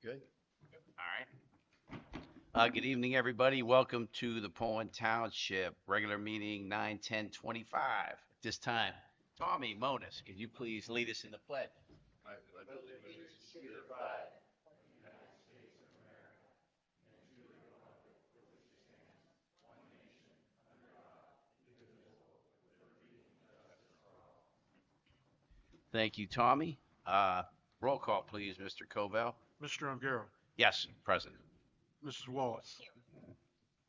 Good. All right. Good evening, everybody. Welcome to the Poland Township regular meeting 9/10/25. At this time, Tommy Monis, could you please lead us in the pledge? Thank you, Tommy. Roll call, please, Mr. Covell. Mr. Ongaro, Yes, present. Mrs. Wallace,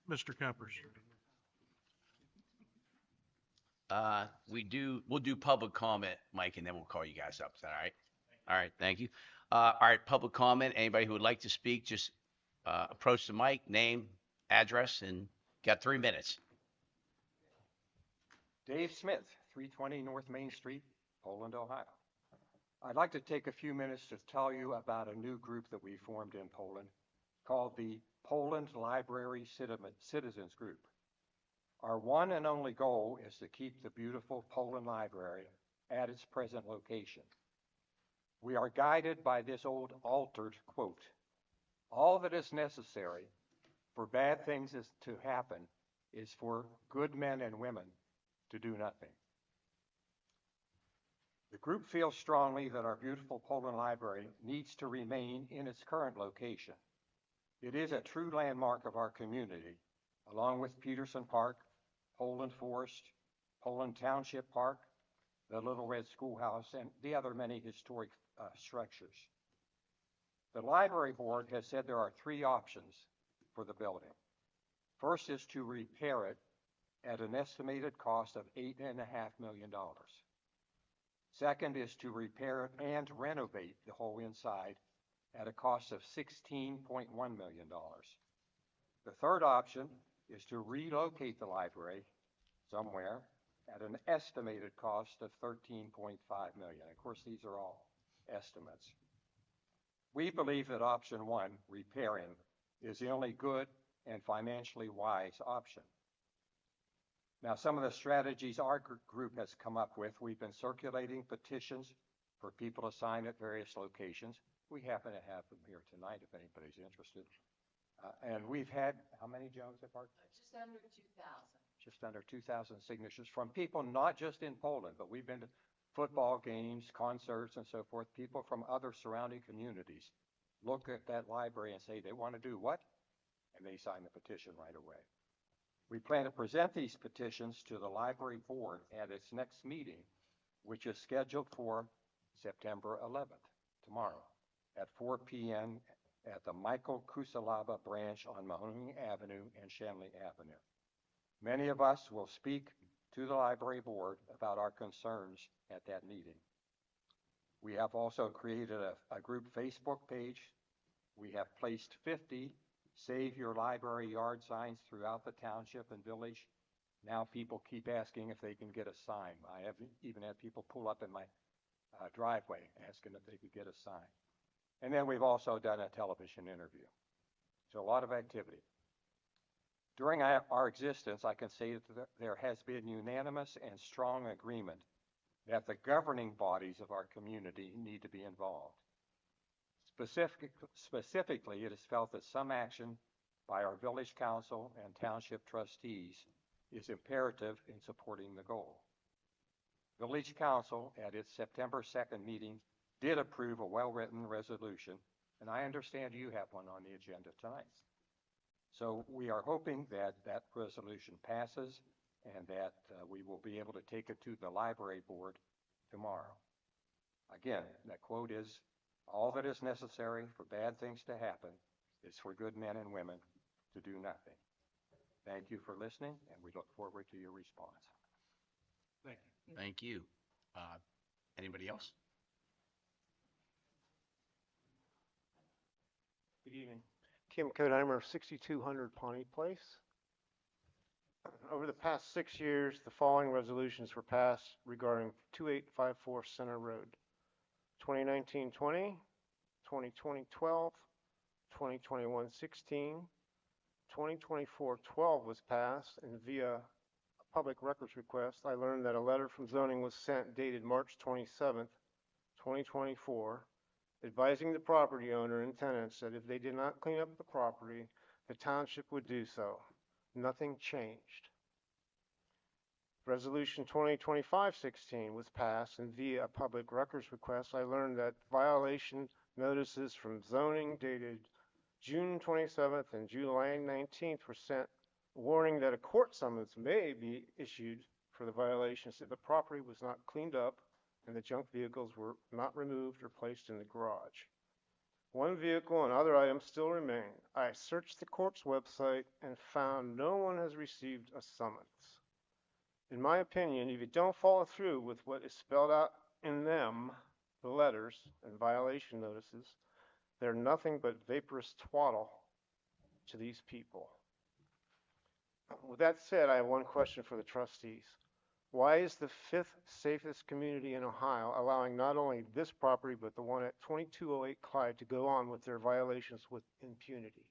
Mr. Kempers. We'll do public comment, Mike, and then we'll call you guys up. Is that all right? All right, thank you. All right, public comment. Anybody who would like to speak, just approach the mic, name, address, and got 3 minutes. Dave Smith, 320 North Main Street, Poland, Ohio. I'd like to take a few minutes to tell you about a new group that we formed in Poland called the Poland Library Citizens Group. Our one and only goal is to keep the beautiful Poland Library at its present location. We are guided by this old altered quote: "All that is necessary for bad things to happen is for good men and women to do nothing." The group feels strongly that our beautiful Poland Library needs to remain in its current location. It is a true landmark of our community, along with Peterson Park, Poland Forest, Poland Township Park, the Little Red Schoolhouse, and the other many historic structures. The library board has said there are three options for the building. First is to repair it at an estimated cost of $8.5 million. Second is to repair and renovate the whole inside at a cost of $16.1 million. The third option is to relocate the library somewhere at an estimated cost of $13.5 million. Of course, these are all estimates. We believe that option one, repairing, is the only good and financially wise option. Now, some of the strategies our group has come up with, we've been circulating petitions for people to sign at various locations. We happen to have them here tonight if anybody's interested. And we've had, how many, Jones, at Park? Just under 2,000. Just under 2,000 signatures from people not just in Poland, but we've been to football games, concerts, and so forth. People from other surrounding communities look at that library and say they want to do what? And they sign the petition right away. We plan to present these petitions to the library board at its next meeting, which is scheduled for September 11th, tomorrow, at 4 p.m. at the Michael Kusalaba branch on Mahoning Avenue and Shanley Avenue. Many of us will speak to the library board about our concerns at that meeting. We have also created a group Facebook page. We have placed 50 Save Your Library yard signs throughout the township and village. Now people keep asking if they can get a sign. I have even had people pull up in my driveway asking if they could get a sign. And then we've also done a television interview. So a lot of activity. During our existence, I can say that there has been unanimous and strong agreement that the governing bodies of our community need to be involved. Specifically, it is felt that some action by our village council and township trustees is imperative in supporting the goal. Village council, at its September 2nd meeting, did approve a well-written resolution, and I understand you have one on the agenda tonight. So we are hoping that that resolution passes and that we will be able to take it to the library board tomorrow. Again, that quote is, "All that is necessary for bad things to happen is for good men and women to do nothing." Thank you for listening, and we look forward to your response. Thank you. Thank you. Anybody else? Good evening. Kim Kodheimer, 6200 Pawnee Place. Over the past 6 years, the following resolutions were passed regarding 2854 Center Road. 2019-20, 2020-12, 2021-16, 2024-12 was passed, and via a public records request, I learned that a letter from zoning was sent dated March 27th, 2024, advising the property owner and tenants that if they did not clean up the property, the township would do so. Nothing changed. Resolution 2025-16 was passed, and via a public records request, I learned that violation notices from zoning dated June 27th and July 19th were sent, warning that a court summons may be issued for the violations if the property was not cleaned up and the junk vehicles were not removed or placed in the garage. One vehicle and other items still remain. I searched the court's website and found no one has received a summons. In my opinion, if you don't follow through with what is spelled out in them, the letters and violation notices, they're nothing but vaporous twaddle to these people. With that said, I have one question for the trustees. Why is the fifth safest community in Ohio allowing not only this property, but the one at 2208 Clyde to go on with their violations with impunity?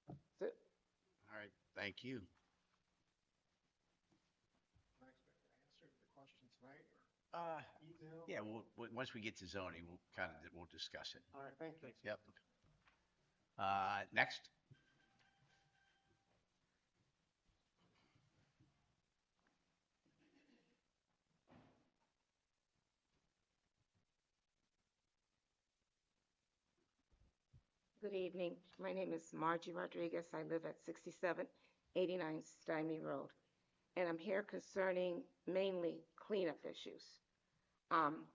That's it. All right, thank you. I expect to answer the question tonight or email? Yeah, once we get to zoning, we'll discuss it. All right, thank you. Yep. Next. Good evening. My name is Margie Rodriguez. I live at 6789 Stymie Road, and I'm here concerning mainly cleanup issues.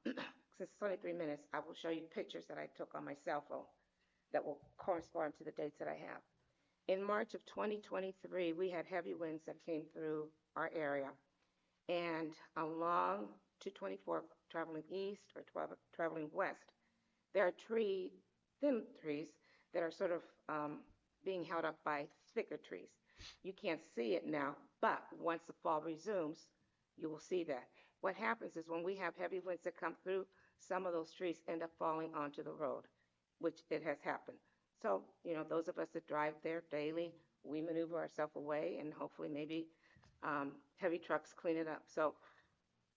Since it's only 3 minutes, I will show you pictures that I took on my cell phone that will correspond to the dates that I have. In March of 2023, we had heavy winds that came through our area, and along 224 traveling east or traveling west, there are thin trees that are sort of being held up by thicker trees. You can't see it now, but once the fall resumes, you will see that. What happens is when we have heavy winds that come through, some of those trees end up falling onto the road, which it has happened. So, those of us that drive there daily, we maneuver ourselves away and hopefully maybe heavy trucks clean it up. So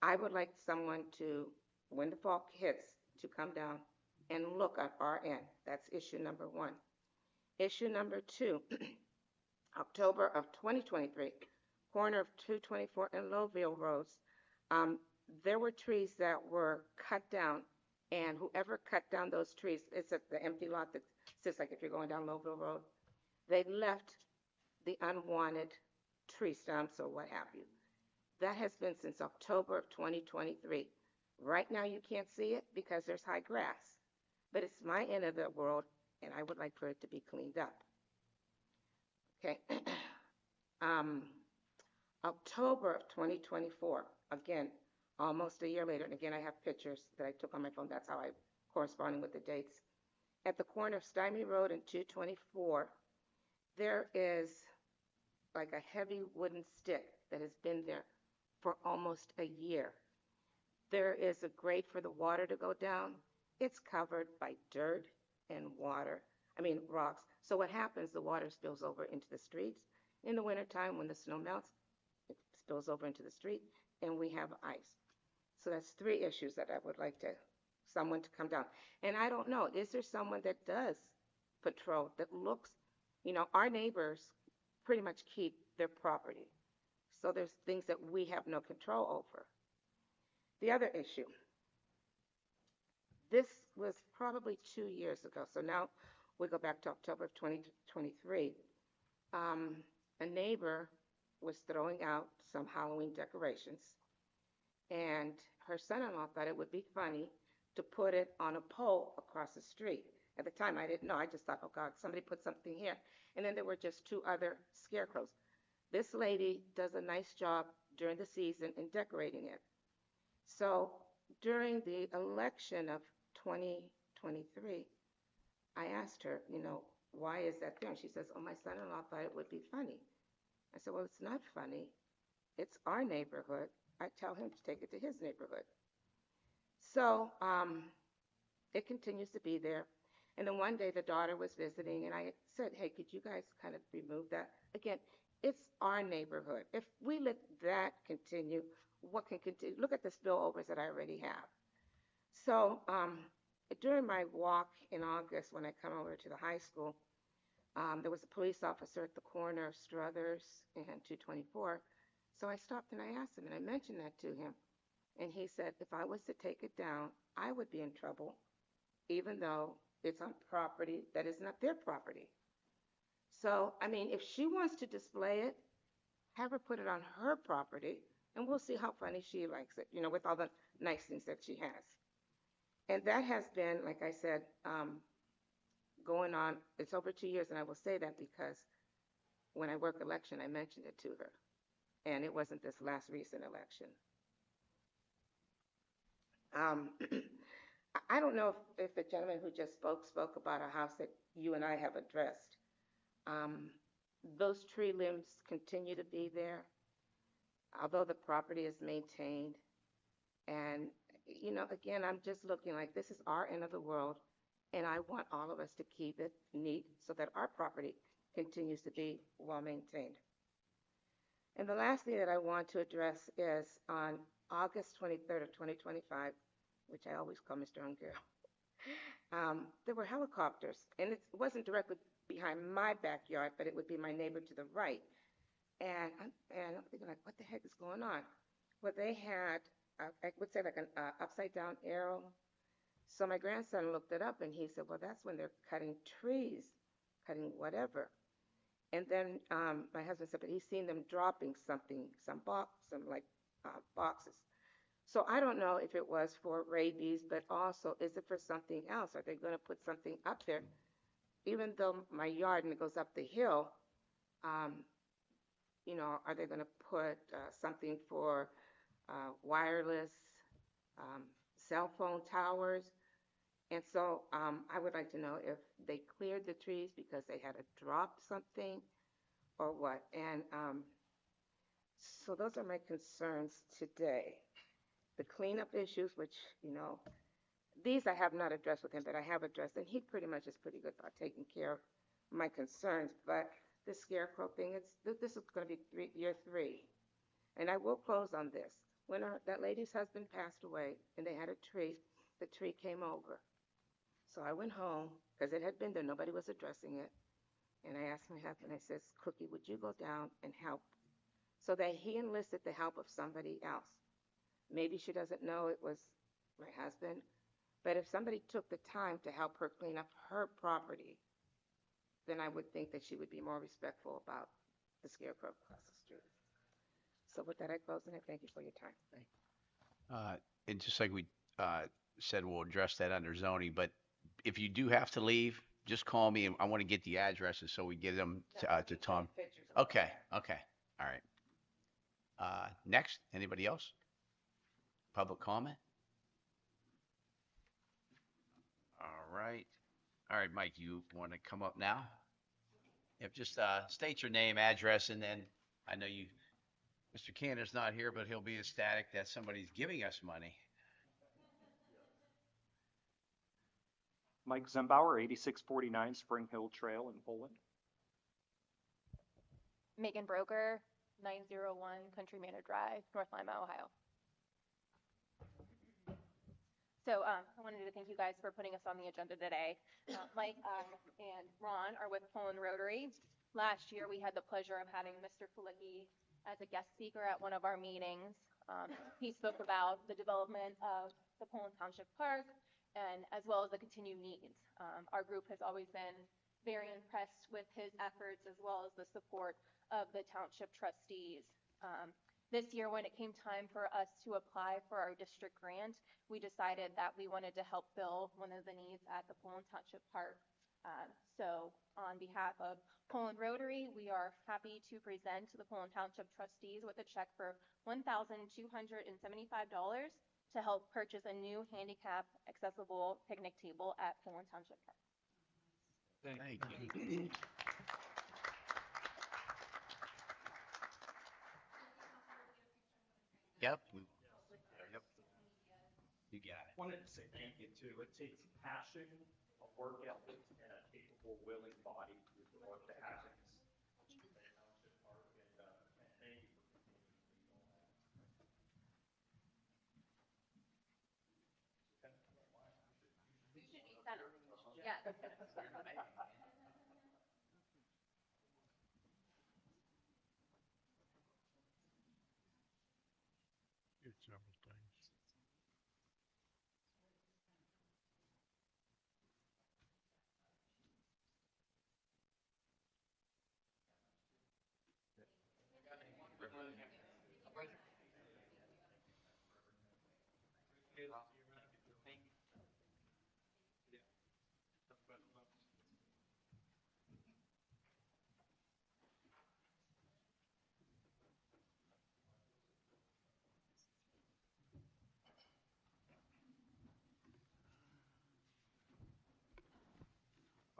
I would like someone to, when the fall hits, to come down and look at our end. That's issue number 1. Issue number 2, October of 2023, corner of 224 and Lowville Roads, there were trees that were cut down, and whoever cut down those trees, it's at the empty lot that sits like if you're going down Lowville Road, they left the unwanted tree stumps or what have you. That has been since October of 2023. Right now you can't see it because there's high grass, but it's my end of the world, and I would like for it to be cleaned up. Okay. October of 2024, again, almost a year later, and again, I have pictures that I took on my phone. That's how I corresponding with the dates. At the corner of Stymie Road and 224, there is like a heavy wooden stick that has been there for almost a year. There is a grate for the water to go down. It's covered by dirt and rocks. So what happens, the water spills over into the streets. In the wintertime, when the snow melts, it spills over into the street, and we have ice. So that's 3 issues that I would like someone to come down. And I don't know, is there someone that does patrol that looks, our neighbors pretty much keep their property. So there's things that we have no control over. The other issue, this was probably 2 years ago. So now we go back to October of 2023. A neighbor was throwing out some Halloween decorations, and her son-in-law thought it would be funny to put it on a pole across the street. At the time, I didn't know. I just thought, oh, God, somebody put something here. And then there were just 2 other scarecrows. This lady does a nice job during the season in decorating it. So during the election of 2023, I asked her, why is that there? And she says, oh, my son-in-law thought it would be funny. I said, well, it's not funny. It's our neighborhood. I tell him to take it to his neighborhood. So it continues to be there. And then one day the daughter was visiting, and I said, hey, could you guys kind of remove that? Again, it's our neighborhood. If we let that continue, what can continue? Look at the spillovers that I already have. So during my walk in August, when I come over to the high school, there was a police officer at the corner of Struthers and 224. So I stopped and I asked him, and I mentioned that to him. And he said, if I was to take it down, I would be in trouble, even though it's on property that is not their property. So, I mean, if she wants to display it, have her put it on her property, and we'll see how funny she likes it, with all the nice things that she has. And that has been, like I said, going on. It's over 2 years, and I will say that because when I work election, I mentioned it to her, and it wasn't this last recent election. I don't know if the gentleman who just spoke about a house that you and I have addressed. Those tree limbs continue to be there, although the property is maintained. And, again, I'm just looking like this is our end of the world, and I want all of us to keep it neat so that our property continues to be well maintained. And the last thing that I want to address is on August 23rd of 2025, which I always call Mr. Ungaro, there were helicopters, and it wasn't directly behind my backyard, but it would be my neighbor to the right. And I'm thinking, like, what the heck is going on? Well, they had, I would say, like an upside down arrow. So my grandson looked it up, and he said, well, that's when they're cutting trees, cutting whatever. And then my husband said, but he's seen them dropping something, some boxes. So I don't know if it was for rabies, but also, is it for something else? Are they going to put something up there? Even though my yard, and it goes up the hill, are they going to put something for wireless cell phone towers? And so I would like to know if they cleared the trees because they had to drop something or what. And so those are my concerns today. The cleanup issues, which, these I have not addressed with him, but I have addressed, and he pretty much is pretty good about taking care of my concerns. But the scarecrow thing, this is going to be year 3. And I will close on this. When that lady's husband passed away and they had a tree, the tree came over. So I went home because it had been there. Nobody was addressing it. And I asked my husband, I says, Cookie, would you go down and help? So that he enlisted the help of somebody else. Maybe she doesn't know it was my husband, but if somebody took the time to help her clean up her property, then I would think that she would be more respectful about the scarecrow across the street. So with that, I close, and I thank you for your time. And just like we said, we'll address that under zoning, but if you do have to leave, just call me, and I want to get the addresses so we get them to Tom. Okay, all right. Next, anybody else? Public comment? All right, Mike, you want to come up now? If just state your name, address, and then I know Mr. Cantor's not here, but he'll be ecstatic that somebody's giving us money. Mike Zembauer, 8649 Spring Hill Trail in Poland. Megan Broker, 901 Country Manor Drive, North Lima, Ohio. So I wanted to thank you guys for putting us on the agenda today. Mike and Ron are with Poland Rotary. Last year, we had the pleasure of having Mr. Kulicki as a guest speaker at one of our meetings. He spoke about the development of the Poland Township Park, and as well as the continued needs. Our group has always been very impressed with his efforts as well as the support of the township trustees. This year, when it came time for us to apply for our district grant, we decided that we wanted to help fill one of the needs at the Poland Township Park. So on behalf of Poland Rotary, we are happy to present to the Poland Township trustees with a check for $1,275 to help purchase a new handicap accessible picnic table at Poland Township Park. Thank you. Yep. You got it. Wanted to say thank you too. It takes passion, a work ethic, and a capable, willing body to promote the happiness of the Township Park. And thank you for continuing to lead all that. Yes. Did several things.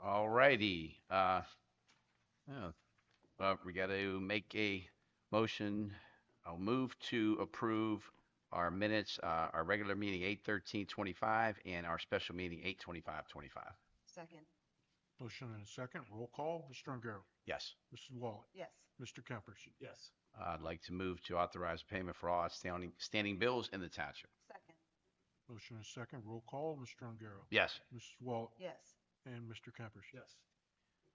All righty. Oh, we got to make a motion. I'll move to approve our minutes, our regular meeting 8/13/25 and our special meeting 8/25/25. Second. Motion and a second. Roll call. Mr. Rungaro. Yes. Mrs. Wallach. Yes. Mr. Kempers. Yes. I'd like to move to authorize payment for all outstanding standing bills in the township. Second. Motion and a second. Roll call. Mr. Rungaro. Yes. Mrs. Wallach. Yes. And Mr. Kempers. Yes.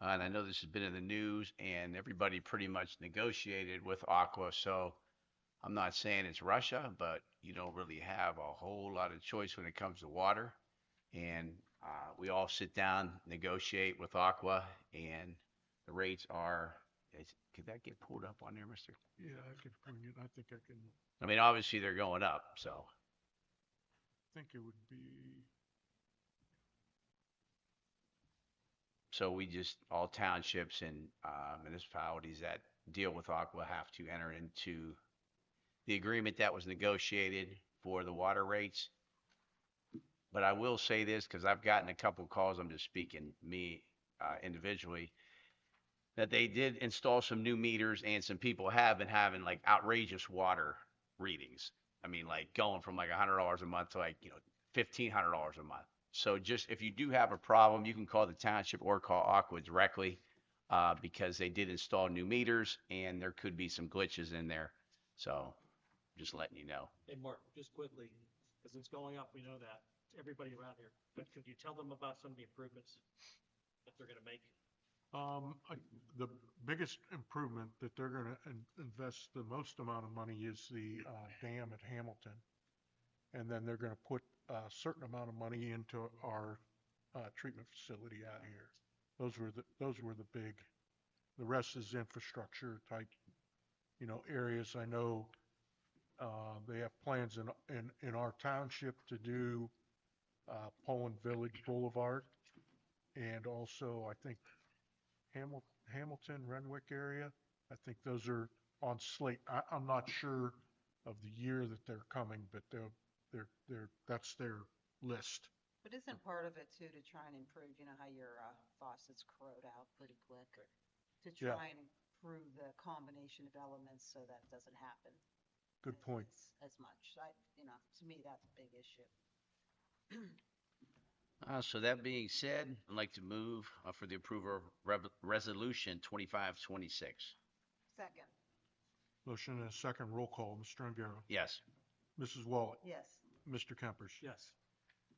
And I know this has been in the news and everybody pretty much negotiated with Aqua. So I'm not saying it's Russia, but you don't really have a whole lot of choice when it comes to water. And we all sit down, negotiate with Aqua, and the rates are, could that get pulled up on there, mister? Yeah, I could bring it. I think I can, I mean, obviously they're going up, so. think it would be, So we just, all townships and municipalities that deal with Aqua have to enter into the agreement that was negotiated for the water rates. But I will say this, because I've gotten a couple of calls, I'm just speaking me individually, that they did install some new meters and some people have been having like outrageous water readings. I mean, like going from like $100 a month to like, $1,500 a month. So just if you do have a problem, you can call the township or call Aqua directly because they did install new meters and there could be some glitches in there. So just letting you know. Hey, Mark, just quickly, because it's going up, we know that, to everybody around here, but could you tell them about some of the improvements that they're gonna make? the biggest improvement that they're gonna invest the most amount of money is the dam at Hamilton. And then they're gonna put a certain amount of money into our treatment facility out here. Those were the big, the rest is infrastructure type, areas. I know they have plans in our township to do Poland Village Boulevard. And also, I think Hamilton, Renwick area. I think those are on slate. I'm not sure of the year that they're coming, but that's their list. But isn't part of it too to try and improve, how your faucets corrode out pretty quick? To Yeah. try and improve the combination of elements so that doesn't happen. Good point. As much. To me, that's a big issue. So that being said, I'd like to move for the approval of resolution 2526. Second. Motion and a second. Roll call. Mr. Angaro. Yes. Mrs. Wallach. Yes. Mr. Kempers. Yes.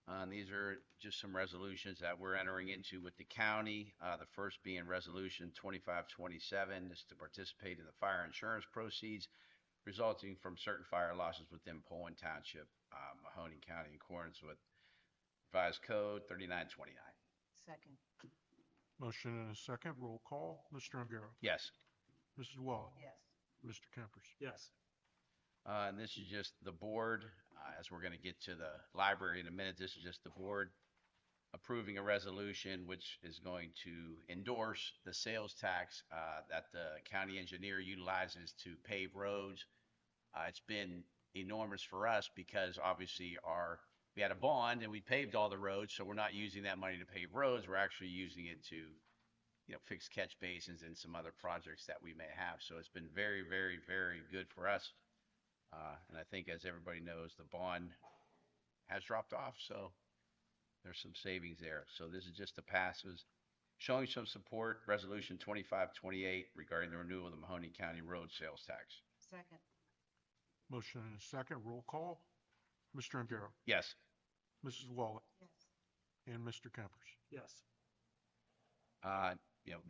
And these are just some resolutions that we're entering into with the county. The first being resolution 2527, this is to participate in the fire insurance proceeds resulting from certain fire losses within Poland Township, Mahoning County, in accordance with revised code 3929. Second. Motion and a second. Roll call. Mr. Angaro. Yes. Mrs. Wallach. Yes. Mr. Kempers. Yes. And this is just the board, as we're going to get to the library in a minute, this is just the board approving a resolution which is going to endorse the sales tax that the county engineer utilizes to pave roads. It's been enormous for us because obviously we had a bond and we paved all the roads, so we're not using that money to pave roads. We're actually using it to, fix catch basins and some other projects that we may have. So it's been very, very, very good for us. And I think, as everybody knows, the bond has dropped off, so there's some savings there. So this is just a passes, showing some support, resolution 2528 regarding the renewal of the Mahoning County road sales tax. Second. Motion and a second. Roll call. Mr. Angaro. Yes. Mrs. Wallach. Yes. and Mr. Campers. Yes.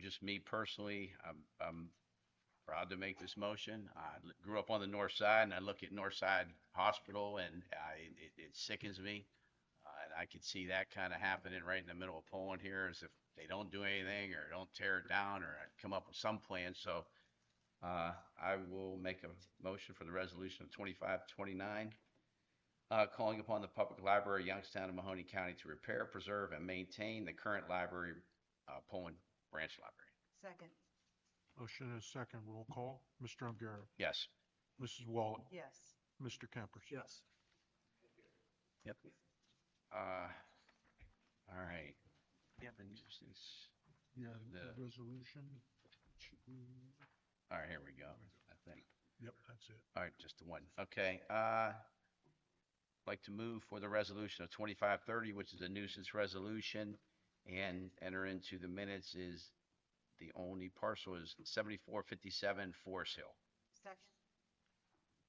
Just me personally, I'm proud to make this motion. I grew up on the north side, and I look at Northside Hospital, and it sickens me. And I could see that kind of happening right in the middle of Poland here, as if they don't do anything or don't tear it down or come up with some plan. So I will make a motion for the resolution of 2529, calling upon the public library, Youngstown and Mahoney County, to repair, preserve, and maintain the current library, Poland Branch Library. Second. Motion and a second. Roll call. Mr. Ongaro. Yes. Mrs. Wallet. Yes. Mr. Campers. Yes. Yep. All right. Yep. And Yeah, The- resolution. all right, here we go, I think. Yep, that's it. All right, just the one. Okay. Like to move for the resolution of 2530, which is a nuisance resolution, and enter into the minutes is the only parcel is 7457 Forest Hill. Second.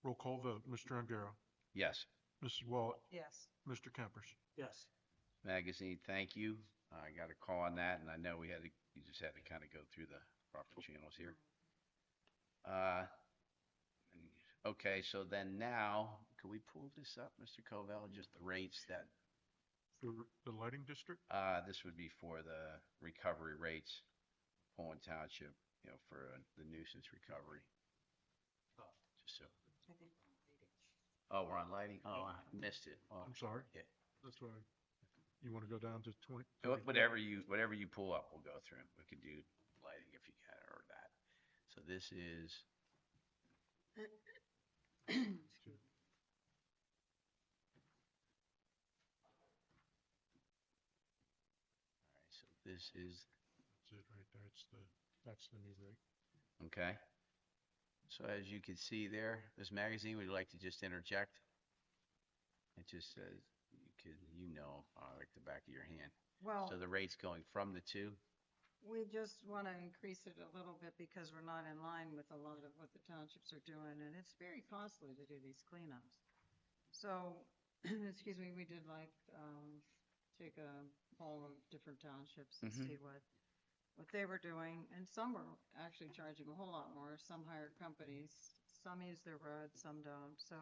Roll call vote. Mr. Ongaro. Yes. Mrs. Wallet. Yes. Mr. Campers. Yes. Magazine, thank you. I got a call on that, and I know you just had to kind of go through the proper channels here. Okay, so then now, can we pull this up, Mr. Covell, just the rates that, For the lighting district? this would be for the recovery rates, Poland Township, for the nuisance recovery. Just so, I think. oh, we're on lighting? Oh, I missed it. Oh, I'm sorry. yeah. That's why. You want to go down to 20? Whatever you pull up, we'll go through it. We could do lighting if you got it or that. So this is, all right, so this is, That's it right there. That's the new rate. okay. So as you can see there, this magazine, would you like to just interject? It just says, like the back of your hand. Well, So the rate's going from the two? we just want to increase it a little bit because we're not in line with a lot of what the townships are doing, and it's very costly to do these cleanups. So, excuse me, we did take a poll of different townships and Mhm. see what they were doing, and some were actually charging a whole lot more. Some hired companies, some use their roads, some don't. So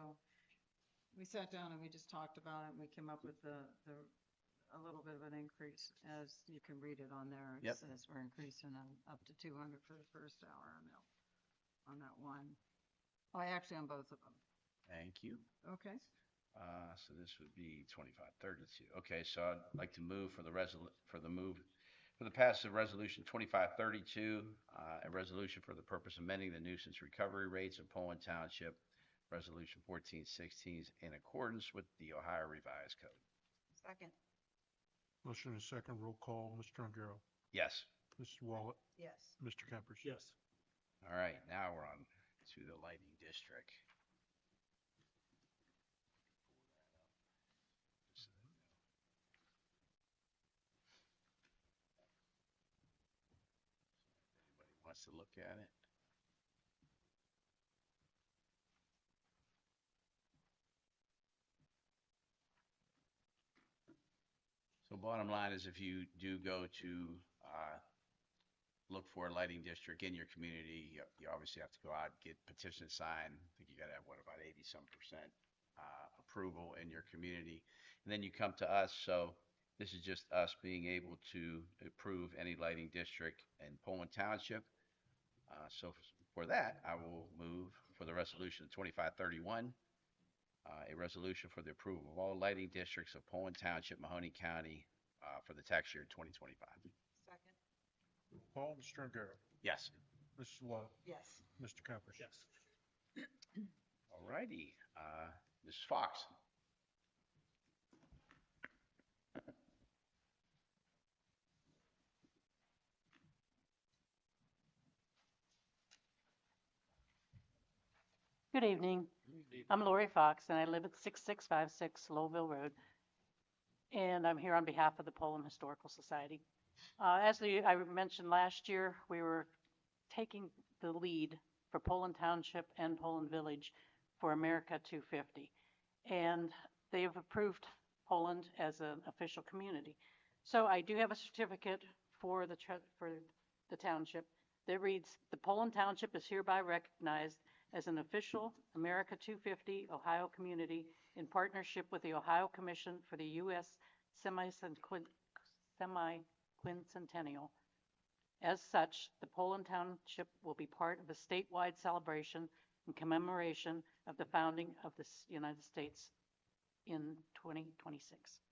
we sat down and we just talked about it, and we came up with a little bit of an increase, as you can read it on there. It Yep. says we're increasing up to 200 for the first hour on that one. Oh, actually on both of them. Thank you. Okay. So this would be 2532. Okay, so I'd like to move for the passage of resolution 2532, a resolution for the purpose of amending the nuisance recovery rates of Poland Township, resolution 1416, in accordance with the Ohio Revised Code. Second. Motion and second. Roll call. Mr. Ongaro. Yes. Mrs. Wallet. Yes. Mr. Campers. Yes. All right, now we're on to the lighting district. Anybody wants to look at it? So bottom line is, if you do go to look for a lighting district in your community, you obviously have to go out, get petition signed. I think you got to have, about 80-some% approval in your community. And then you come to us. So this is just us being able to approve any lighting district in Poland Township. So for that, I will move for the resolution of 2531, a resolution for the approval of all lighting districts of Poland Township, Mahoney County, for the tax year 2025. Second. Roll call. Mr. Ongaro. Yes. Mrs. Wallet. Yes. Mr. Campers. Yes. All righty. Mrs. Fox. Good evening. I'm Lori Fox, and I live at 6656 Lowville Road. And I'm here on behalf of the Poland Historical Society. I mentioned last year, we were taking the lead for Poland Township and Poland Village for America 250. And they have approved Poland as an official community. So I do have a certificate for for the township that reads, "The Poland Township is hereby recognized as an official America 250 Ohio community in partnership with the Ohio Commission for the U.S. Semi-Quincentennial. As such, the Poland Township will be part of a statewide celebration in commemoration of the founding of the United States in 2026."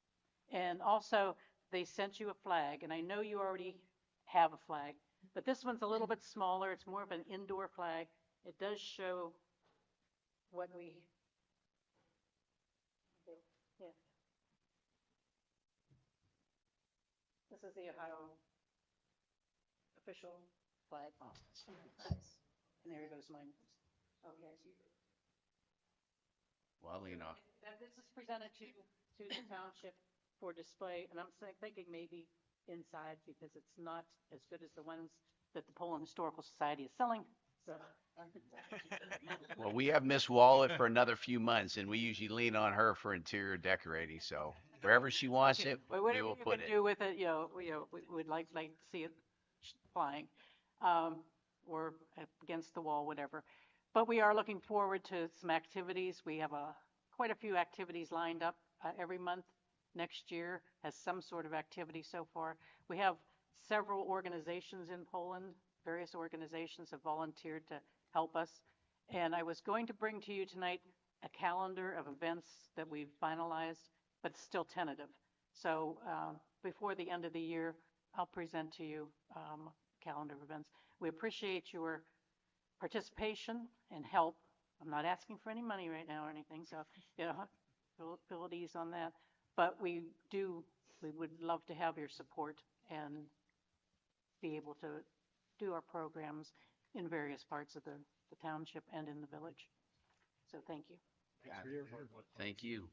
And also, they sent you a flag, and I know you already have a flag, but this one's a little bit smaller. It's more of an indoor flag. It does show what we, yeah. This is the Ohio official flag. Oh, nice. And there goes mine. Okay. Well, you know, This is presented to the township for display, and I'm thinking maybe inside because it's not as good as the ones that the Poland Historical Society is selling, so. well, we have Miss Wallet for another few months, and we usually lean on her for interior decorating. So wherever she wants it, Well, we whatever will you put can it. do with it, we would like to see it flying, or against the wall, whatever. But we are looking forward to some activities. We have quite a few activities lined up every month. Next year has some sort of activity so far. We have several organizations in Poland. Various organizations have volunteered to help us. And I was going to bring to you tonight a calendar of events that we've finalized, but it's still tentative. So before the end of the year, I'll present to you a calendar of events. We appreciate your participation and help. I'm not asking for any money right now or anything, so feel at ease on that. But we would love to have your support and be able to do our programs in various parts of the township and in the village. So thank you. Thank you.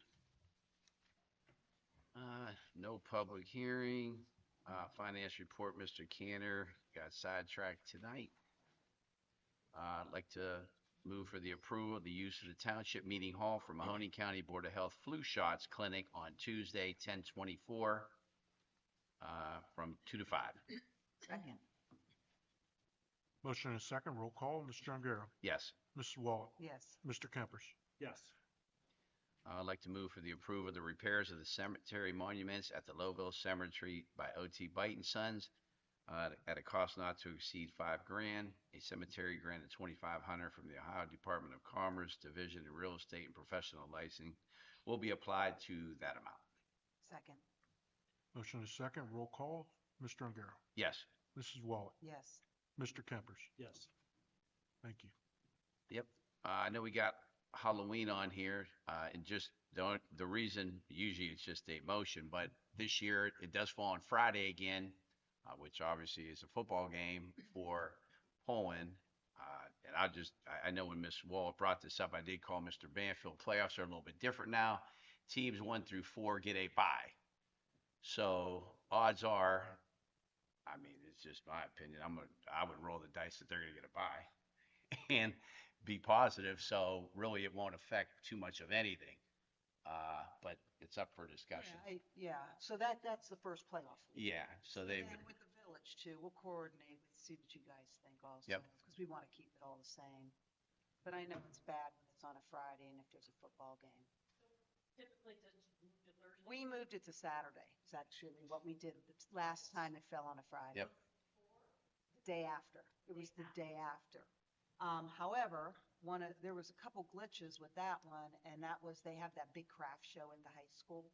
No public hearing. Finance report, Mr. Cantor got sidetracked tonight. I'd like to move for the approval of the use of the Township Meeting Hall for Mahoning County Board of Health Flu Shots Clinic on Tuesday, 10/24, from 2 to 5. Second. Motion and a second, roll call. Mr. Ungaro. Yes. Mrs. Wallet. Yes. Mr. Kempers. Yes. I'd like to move for the approval of the repairs of the cemetery monuments at the Lowville Cemetery by O.T. Bite and Sons at a cost not to exceed $5,000. A cemetery grant of $2,500 from the Ohio Department of Commerce Division of Real Estate and Professional Licensing will be applied to that amount. Second. Motion and a second, roll call. Mr. Ungaro. Yes. Mrs. Wallet. Yes. Mr. Kempers. Yes. Thank you. Yep. I know we got Halloween on here, and just the reason, usually it's just a motion, but this year it does fall on Friday again, which obviously is a football game for Poland. And I know when Ms. Wall brought this up, I did call Mr. Banfield. Playoffs are a little bit different now. Teams 1 through 4 get a bye. So odds are, I mean, it's just my opinion. I would roll the dice that they're going to get a bye and be positive. So really, it won't affect too much of anything. But it's up for discussion. Yeah, so that's the first playoff week. Yeah. So they've. And with the village too, we'll coordinate with, see what you guys think also. Yep. Because we want to keep it all the same. But I know it's bad when it's on a Friday and if there's a football game. Typically, just move to Thursday. We moved it to Saturday. It's actually what we did. The last time it fell on a Friday. Yep. The day after. It was the day after. However, there was a couple glitches with that one, and that was they have that big craft show in the high school,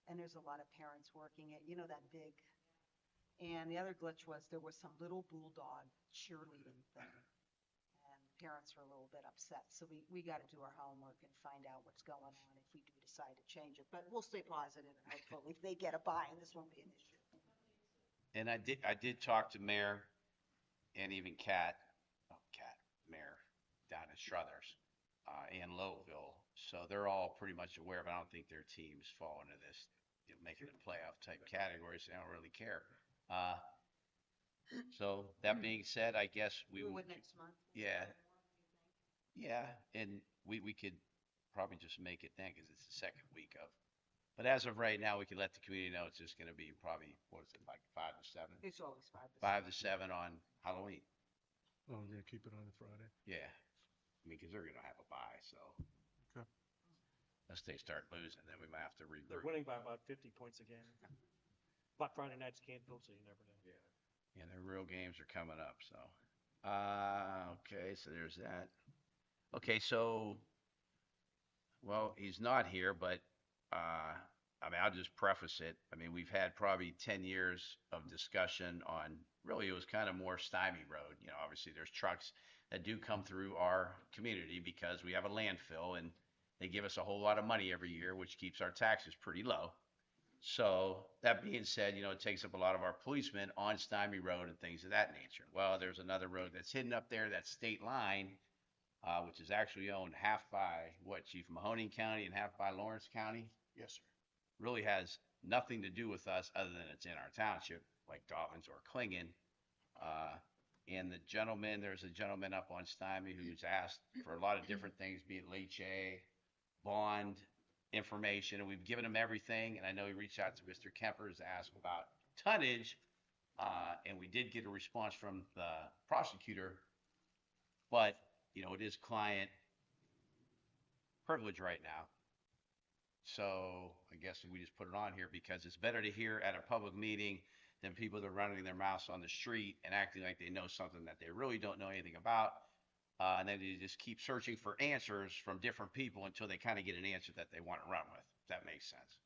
and there's a lot of parents working it. You know that big. And the other glitch was there was some little bulldog cheerleading thing, and parents were a little bit upset. So we got to do our homework and find out what's going on if we do decide to change it. But we'll stay positive and hopefully they get a buy, and this won't be an issue. And I did talk to Mayor and even Mayor down in Struthers and Lowville. So they're all pretty much aware, but I don't think their teams fall into this, making a playoff type category, so they don't really care. So that being said, I guess we Do would. it next month. Yeah. Yeah, and we could probably just make it then, because it's the second week of But as of right now, we can let the community know it's just gonna be probably, what is it, like 5 to 7? It's always 5 to 5 to 7 on Halloween. Oh, we're gonna keep it on the Friday. Yeah. I mean, because they're gonna have a bye, so Okay. unless they start losing, then we might have to They're regroup. winning by about 50 points a game. But Friday night's Canfield, so you never know. Yeah. And their real games are coming up, so. Okay, so there's that. Okay, so, well, he's not here, but, I mean, I'll just preface it. I mean, we've had probably 10 years of discussion on, really, it was kind of more Stymie Road. You know, obviously there's trucks that do come through our community because we have a landfill and they give us a whole lot of money every year, which keeps our taxes pretty low. So that being said, you know, it takes up a lot of our policemen on Stymie Road and things of that nature. Well, there's another road that's hidden up there, that's state line, which is actually owned half by what, Chief Mahoning County and half by Lawrence County. Yes, sir. Really has nothing to do with us other than it's in our township, like Dobbins or Klingon. And there's a gentleman up on Stymie who's asked for a lot of different things, be it leachate, bond information, and we've given him everything. And I know he reached out to Mr. Kempers to ask about tonnage, and we did get a response from the prosecutor, but, you know, it is client privilege right now. So I guess we just put it on here because it's better to hear at a public meeting than people that are running their mouths on the street and acting like they know something that they really don't know anything about. And then they just keep searching for answers from different people until they kind of get an answer that they want to run with, if that makes sense.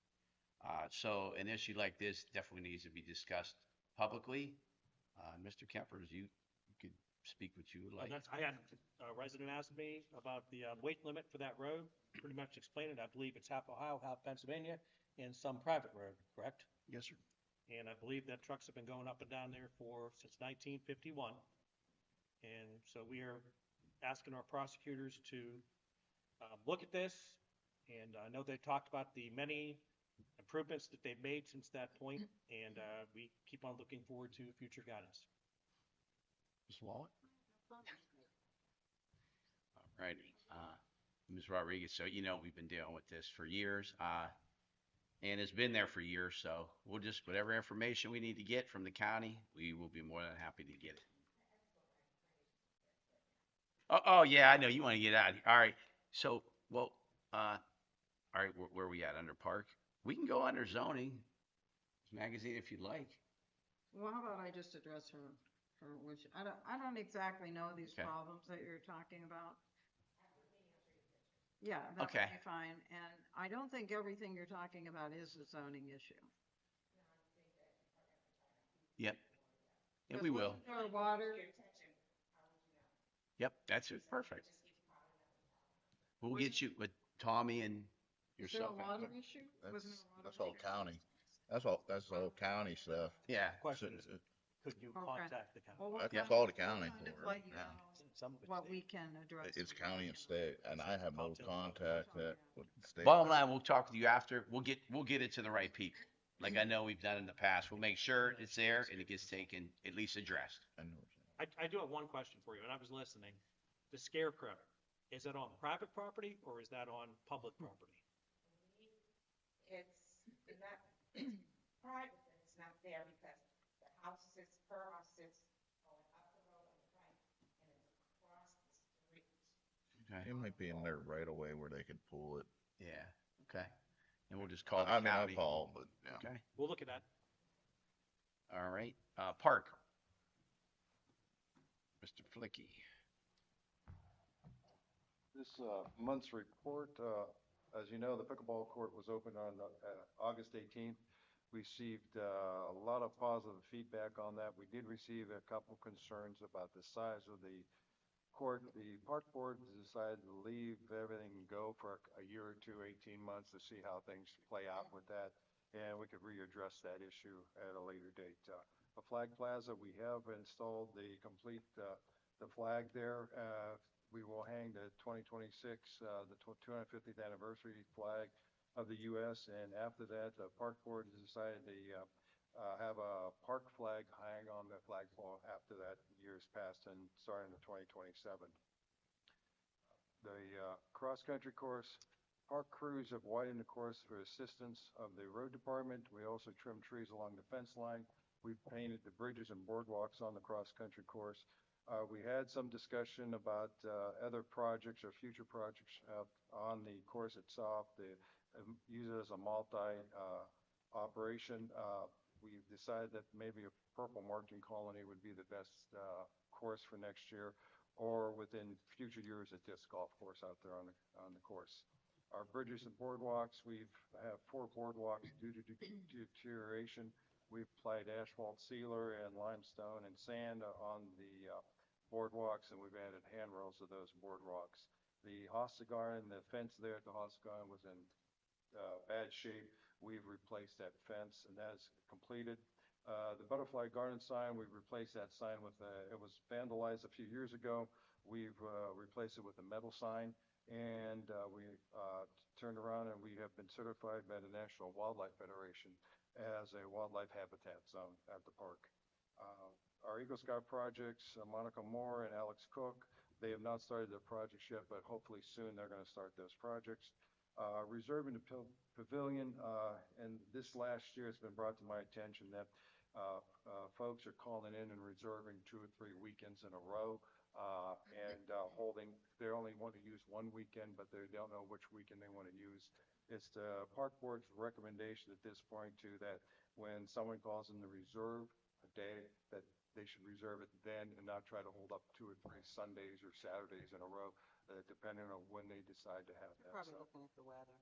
So an issue like this definitely needs to be discussed publicly. Mr. Kempers, you could speak what you would like. I had a resident ask me about the weight limit for that road. Pretty much explained it. I believe it's half Ohio, half Pennsylvania, and some private road, correct? Yes, sir. And I believe that trucks have been going up and down there since 1951. And so we are asking our prosecutors to look at this. And I know they talked about the many improvements that they've made since that point, and we keep on looking forward to future guidance. Ms. Wallet? All righty. Ms. Rodriguez, so you know we've been dealing with this for years, and it's been there for years, so we'll just, whatever information we need to get from the county, we will be more than happy to get it. Oh, yeah, I know, you want to get out of here. All right, so, well, all right, where are we at, under park? We can go under zoning, magazine if you'd like. Well, how about I just address her wish? I don't exactly know these Okay. problems that you're talking about. Yeah, that would Okay. be fine. And I don't think everything you're talking about is a zoning issue. Yep. Yeah, 'Cause we will. wasn't there water? Yep, that's it, perfect. We'll get you with Tommy and Is there a yourself. water issue? Wasn't there a water That's all issue? county. That's all county stuff. Yeah, Question is, could you Okay. contact the county? Well, we'll That's kind all of- the county we'll kind of for, let you yeah. know Some would what say- we can address. It's county and state, and I have no contact that with the state. bottom line, we'll talk with you after. We'll get it to the right people. Like I know we've done in the past. We'll make sure it's there and it gets taken, at least addressed. I know what you're saying. I do have one question for you, and I was listening. The scarecrow, is it on private property or is that on public property? It's not private, but it's not there because the house sits, her house sits going up the road on the right, and it's across the street. Okay. It might be in there right away where they could pull it. Yeah. Okay. And we'll just call the I mean, I county. called, but yeah. Okay. We'll look at that. All right. Park. Mr. Flicky. This month's report, as you know, the pickleball court was opened on August 18th. We received a lot of positive feedback on that. We did receive a couple concerns about the size of the court. The park board decided to leave everything and go for a year or two, 18 months to see how things play out with that. And we could readdress that issue at a later date. The Flag Plaza, we have installed the flag there. We will hang the 2026, the 250th anniversary flag of the U.S. And after that, the park board has decided to have a park flag hang on the flagpole after that years passed and starting in 2027. The cross-country course, Park crews have widened the course for assistance of the road department. We also trimmed trees along the fence line. We've painted the bridges and boardwalks on the cross-country course. We had some discussion about other projects or future projects on the course itself. Use it as a multi-operation. We decided that maybe a purple marking colony would be the best course for next year, or within future years, a disc golf course out there on the course. Our bridges and boardwalks, we have 4 boardwalks due to deterioration. We've applied asphalt sealer and limestone and sand on the boardwalks, and we've added handrails to those boardwalks. The Hostagarden, the fence there at the Hostagarden was in bad shape. We've replaced that fence, and that is completed. The Butterfly Garden sign, we've replaced that sign with it was vandalized a few years ago. We've replaced it with a metal sign, and we turned around and we have been certified by the National Wildlife Federation as a wildlife habitat zone at the park. Our Eagle Scout projects, Monica Moore and Alex Cook, they have not started their projects yet, but hopefully soon they're going to start those projects. Reserving the pavilion, and this last year it's been brought to my attention that folks are calling in and reserving 2 or 3 weekends in a row, and they only want to use one weekend, but they don't know which weekend they want to use. It's the park board's recommendation at this point too, that when someone calls in to reserve a day, that they should reserve it then and not try to hold up 2 or 3 Sundays or Saturdays in a row, depending on when they decide to have that. Probably So, looking at the weather.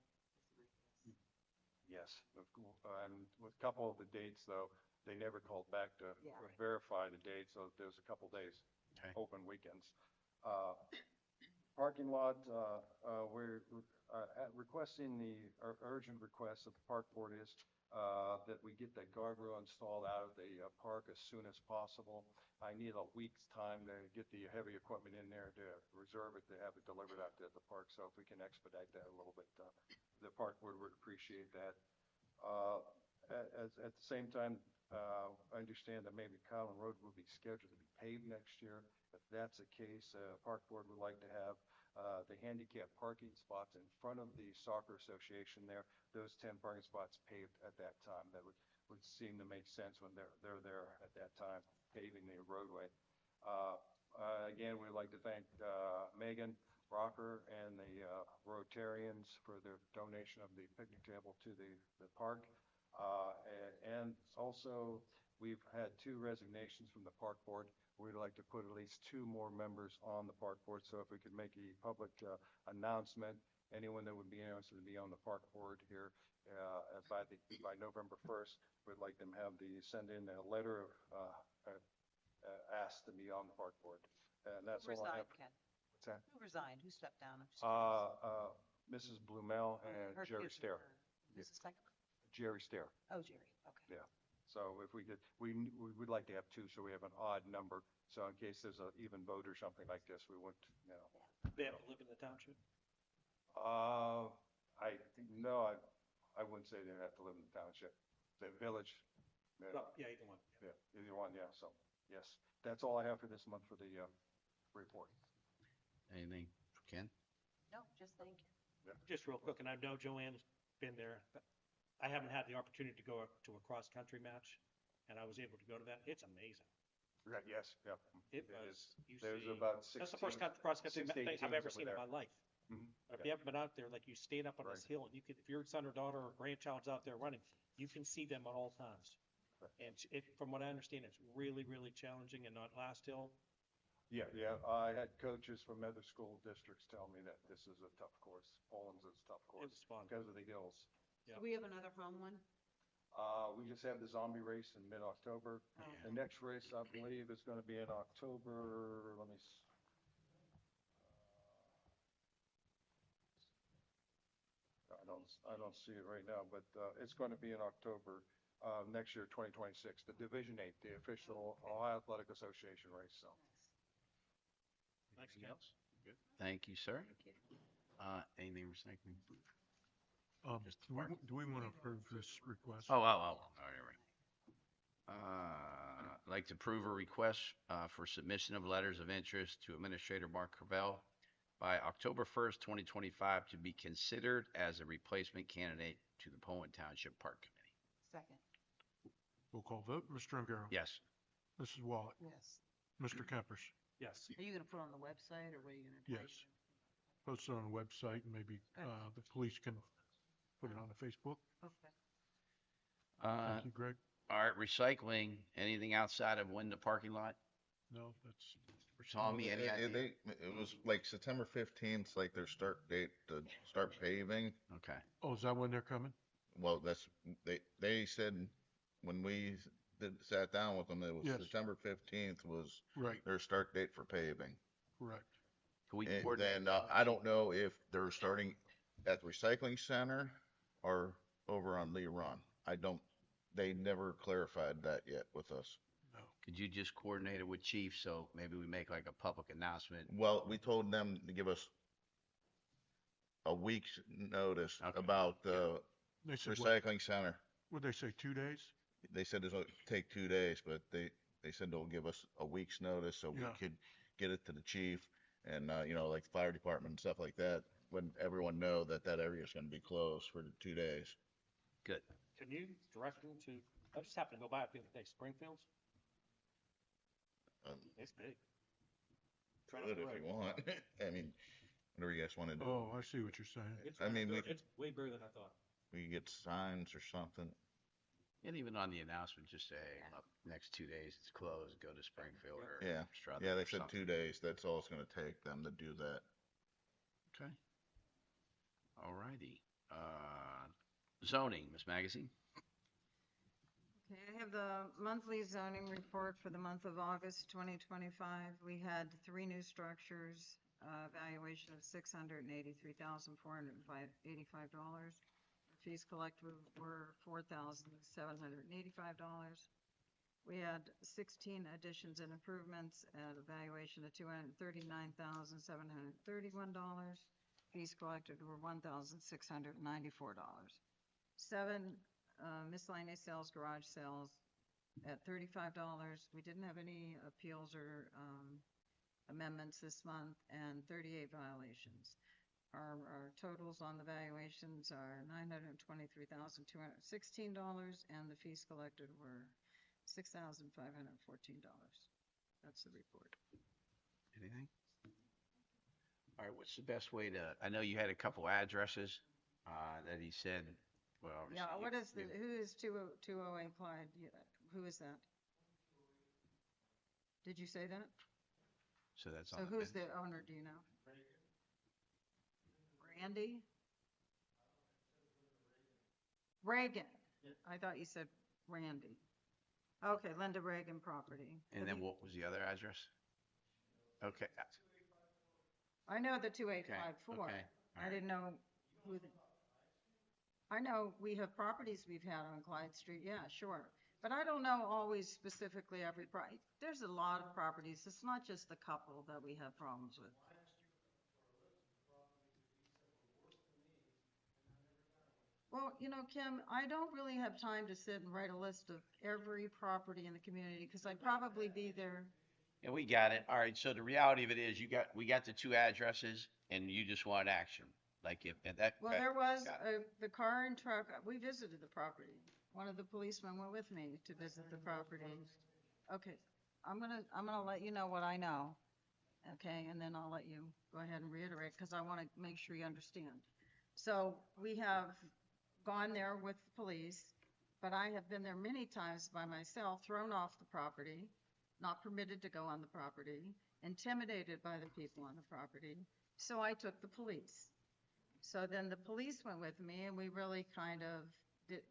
yes, and with a couple of the dates though, they never called back to Yeah. verify the date, so there's a couple days Okay. open weekends. Parking lot, we're requesting our urgent request of the park board is that we get that guardrail installed out of the park as soon as possible. I need a week's time to get the heavy equipment in there to reserve it, to have it delivered out there at the park. So if we can expedite that a little bit, the park board would appreciate that. At the same time, I understand that maybe Collin Road will be scheduled to be paved next year. If that's the case, park board would like to have the handicap parking spots in front of the soccer association there, those 10 parking spots paved at that time. That would seem to make sense when they're there at that time, paving the roadway. Again, we'd like to thank Megan Rocker and the Rotarians for their donation of the picnic table to the park. And also, we've had 2 resignations from the park board. We'd like to put at least 2 more members on the park board. So if we could make a public announcement, anyone that would be interested to be on the park board here by November 1st, we'd like them send in a letter of asked to be on the park board. And that's Who all I have. resigned, Ken? What's that? Who resigned? Who stepped down? I'm just curious. Mrs. Blumel and Her Jerry kids Stair. were- Who's the second? Jerry Stair. Oh, Jerry, okay. Yeah. So if we could, we would like to have 2, so we have an odd number. So in case there's an even vote or something like this, we wouldn't, They have to live in the township? I wouldn't say they have to live in the township. The village. No, yeah, either one. Yeah, either one, yeah. So, yes, that's all I have for this month for the report. Anything for Ken? No, just thank you. Just real quick, and I know Joanne's been there. I haven't had the opportunity to go to a cross-country match, and I was able to go to that. It's amazing. Right, yes, yeah. It is. was, you There's see, about that's the 16 first cross-country 16 thing I've teams ever that seen were in there. my life. Mhm. If you haven't been out there, like you stand up on this Right. hill, and if your son or daughter or grandchild's out there running, you can see them at all times. Right. And from what I understand, it's really, really challenging and not last hill. Yeah, I had coaches from other school districts tell me that this is a tough course. Poland's is a tough It course was fun. because of the hills. Yeah. Do we have another home one? We just have the zombie race in mid-October. Oh. The next race, I believe, is going to be in October. Let me. I don't see it right now, but it's going to be in October next year, 2026. The Division 8, the official Ohio Athletic Association race. So. Thanks, Anything Ken. else? Good. Thank you, sir. Thank you. Anything recycling? Just Do we want to approve this request? Oh, all right. I'd like to approve a request for submission of letters of interest to Administrator Mark Cravell by October 1st, 2025 to be considered as a replacement candidate to the Poland Township Park Committee. Second. Roll call vote. Mr. Ongaro? Yes. Mrs. Wallach? Yes. Mr. Kempers? Yes. Are you gonna put it on the website or what are you gonna do? Yes. Post it on the website and maybe the police can put it on the Facebook. Okay. Thank you, Greg. All right, recycling, anything outside of when the parking lot? No, that's, Tommy, any idea? It was like September 15th, like their start date to start paving. Okay. oh, is that when they're coming? Well, they said when we sat down with them, it was Yes. September 15th was Right, their start date for paving. correct. Can we And coordinate? then I don't know if they're starting at the recycling center or over on Lee Run. They never clarified that yet with us. No. Could you just coordinate it with Chief so maybe we make like a public announcement? Well, we told them to give us a week's notice Okay. about the They said, what, recycling center. what'd they say, 2 days? They said it'll take 2 days, but they said they'll give us a week's notice so we Yeah. could get it to the chief and, like the fire department and stuff like that, when everyone know that that area is gonna be closed for the 2 days. Good. Can you direct them to, I just happened to go by it the other day, Springfield's? It's big. Right up Good the if road. you want. I mean, whatever you guys wanna do. Oh, I see what you're saying. It's I right mean, up we there. could- It's way bigger than I thought. We could get signs or something. And even on the announcement, just say, hey, look, next 2 days it's closed, go to Springfield or Yeah. Struthers Yeah, they or said something. 2 days. That's all it's gonna take them to do that. Okay. All righty. Zoning, Ms. Magazine? Okay, I have the monthly zoning report for the month of August 2025. We had 3 new structures, valuation of $683,485. Fees collected were $4,785. We had 16 additions and improvements at a valuation of $239,731. Fees collected were $1,694. 7 miscellaneous sales, garage sales at $35. We didn't have any appeals or amendments this month, and 38 violations. Our totals on the valuations are $923,216, and the fees collected were $6,514. That's the report. Anything? All right, what's the best way to, I know you had a couple addresses that he said, well. Yeah, obviously what you- is who is 208 Clyde? Who is that? Did you say that? So that's So on the who's minutes. the owner, do you know? Randy? Reagan. I thought you said Randy. Okay, Linda Reagan property. And then what was the other address? Okay. I know the 2854. okay, all I right. didn't know who the, I know we have properties we've had on Clyde Street, yeah, sure. But I don't know always specifically every there's a lot of properties. It's not just the couple that we have problems with. Well, Kim, I don't really have time to sit and write a list of every property in the community because I'd probably be there. Yeah, we got it. All right, so the reality of it is we got the 2 addresses and you just want action. Like if and that. Well, there was got the car and truck, we visited the property. One of the policemen went with me to visit the property. Okay, I'm gonna let you know what I know, okay, and then I'll let you go ahead and reiterate, because I want to make sure you understand. So we have gone there with the police, but I have been there many times by myself, thrown off the property, not permitted to go on the property, intimidated by the people on the property, so I took the police. So then the police went with me, and we really kind of it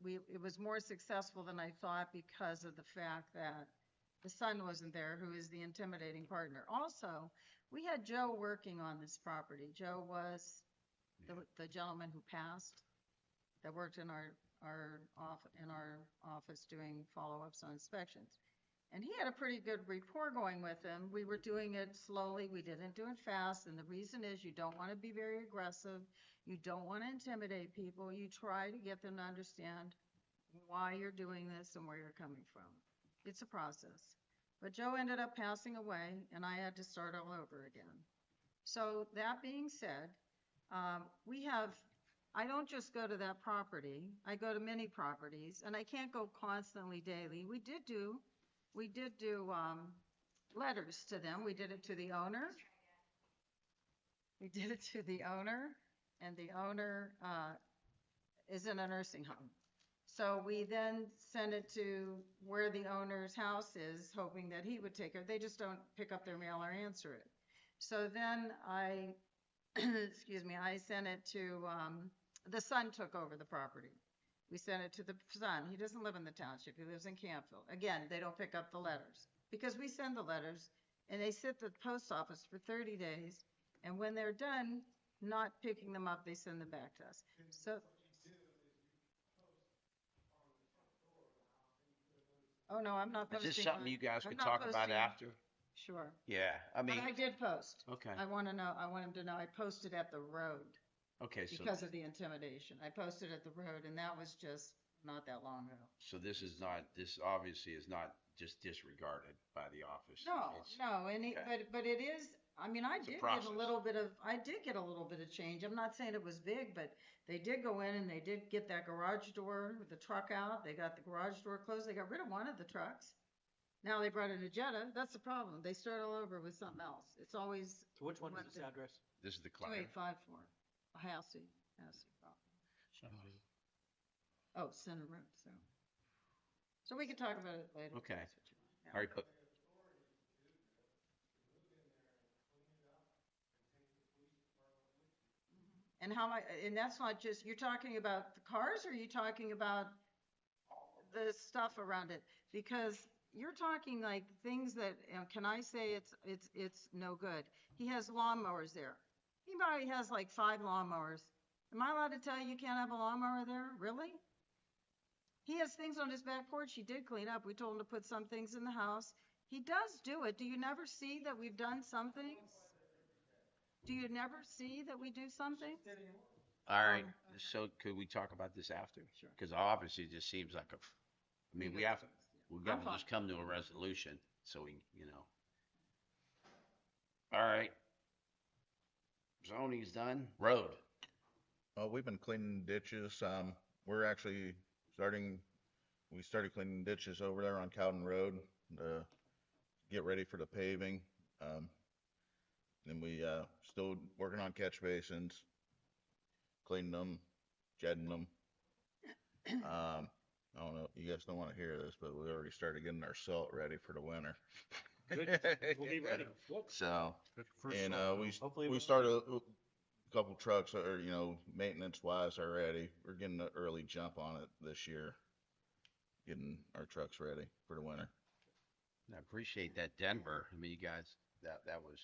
was more successful than I thought because of the fact that the son wasn't there, who is the intimidating partner. Also, we had Joe working on this property. Joe was the gentleman who passed, that worked in our office doing follow-ups on inspections. And he had a pretty good rapport going with him. We were doing it slowly. We didn't do it fast. And the reason is you don't want to be very aggressive. You don't want to intimidate people. You try to get them to understand why you're doing this and where you're coming from. It's a process. But Joe ended up passing away, and I had to start all over again. So that being said, I don't just go to that property, I go to many properties, and I can't go constantly daily. We did do letters to them. We did it to the owner. We did it to the owner, and the owner is in a nursing home. So we then send it to where the owner's house is, hoping that he would take it. They just don't pick up their mail or answer it. So then excuse me, I sent it to, the son took over the property. We sent it to the son. He doesn't live in the township. He lives in Campville. Again, they don't pick up the letters because we send the letters and they sit at the post office for 30 days. And when they're done not picking them up, they send them back to us. So. Oh, no, I'm not Is posting. this something you guys I'm could not talk about posting. after? Sure. Yeah, I mean, But I did post. okay, I want him to know I posted at the road okay, so, because of the intimidation. I posted at the road and that was just not that long ago. so this obviously is not just disregarded by the office. No, It's- no, okay. but it is, I mean, I It's a did get process. I did get a little bit of change. I'm not saying it was big, but they did go in and they did get that garage door with the truck out. They got the garage door closed. They got rid of one of the trucks. Now they brought in a Jetta. That's the problem. They start all over with something else. It's always So which one is this address? This is the client. 2854, Hassie property. Oh, Center Road, so we can talk about it later. Okay. That's what you want. Yeah. All right, but And and that's not just, you're talking about the cars or are you talking about the stuff around it? Because you're talking like things that, can I say it's no good? He has lawnmowers there. He probably has like 5 lawnmowers. Am I allowed to tell you can't have a lawnmower there? Really? He has things on his back porch he did clean up. We told him to put some things in the house. He does do it. Do you never see that we've done some things? Do you never see that we do something? all right. So could we talk about this after? Sure. Because obviously it just seems like I mean, we got to I'm just come to a resolution so we, All right. Zoning's done. Road. We've been cleaning ditches. We started cleaning ditches over there on Cowden Road to get ready for the paving. Then we, still working on catch basins, cleaning them, jetting them. I don't know, you guys don't want to hear this, but we already started getting our salt ready for the winter. Good. We'll be ready. Look. So, That's the first and, salt. Hopefully we we'll- started a couple trucks are, maintenance wise already. We're getting an early jump on it this year, getting our trucks ready for the winter. I appreciate that, Denver. I mean, you guys, that was,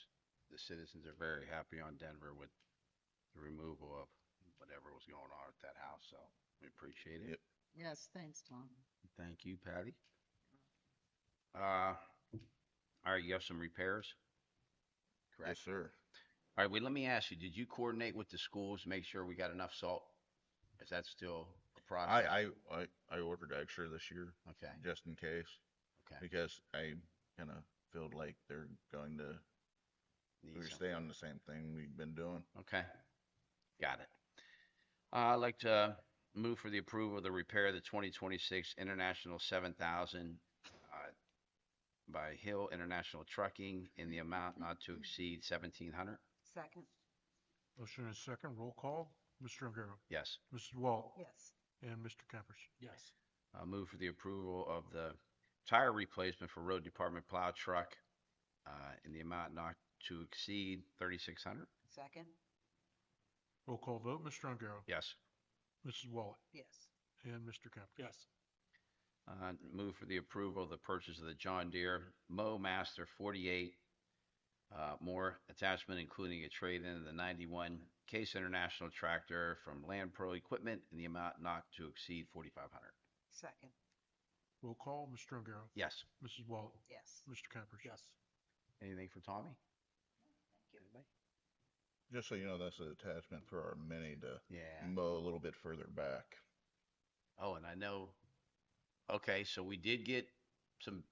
the citizens are very happy on Denver with the removal of whatever was going on at that house, so we appreciate it. Yep. Yes, thanks, Tom. Thank you, Patty. All right, you have some repairs? Correct? Yes, sir. All right, well, let me ask you, did you coordinate with the schools to make sure we got enough salt? Is that still a process? I ordered extra this year Okay, just in case, okay. because I kind of feel like they're going to Need we're some. stay on the same thing we've been doing. Okay, got it. I'd like to move for the approval of the repair of the 2026 International 7000 by Hill International Trucking in the amount not to exceed 1,700. Second, Motion is second, roll call. Mr. Ongaro, Yes. Mrs. Walt, yes. and Mr. Campers. Yes. I'll move for the approval of the tire replacement for road department plow truck in the amount not to exceed 3,600. Second, Roll call vote, Mr. Ongaro, Yes. Mrs. Walt, yes. and Mr. Campers. Yes. Move for the approval of the purchase of the John Deere Mow Master 48 more attachment, including a trade-in of the 91 Case International tractor from Land Pro Equipment in the amount not to exceed 4,500. Second, Roll call, Mr. Ongaro, Yes. Mrs. Walt, yes. Mr. Campers. Yes. Anything for Tommy? Thank you. Anybody? Just so you know, that's an attachment for our mini to Yeah. mow a little bit further back. Oh, and I know, okay, so we did get some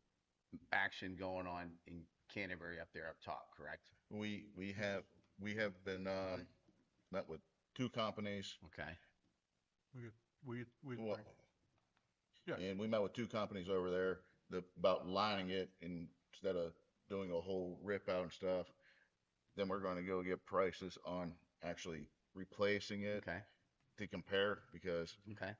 action going on in Canterbury up there up top, correct? We have We have been, met with 2 companies. Okay. We Well, Yeah. and we met with 2 companies over there about lining it instead of doing a whole rip out and stuff. Then we're going to go get prices on actually replacing it Okay. to compare because Okay.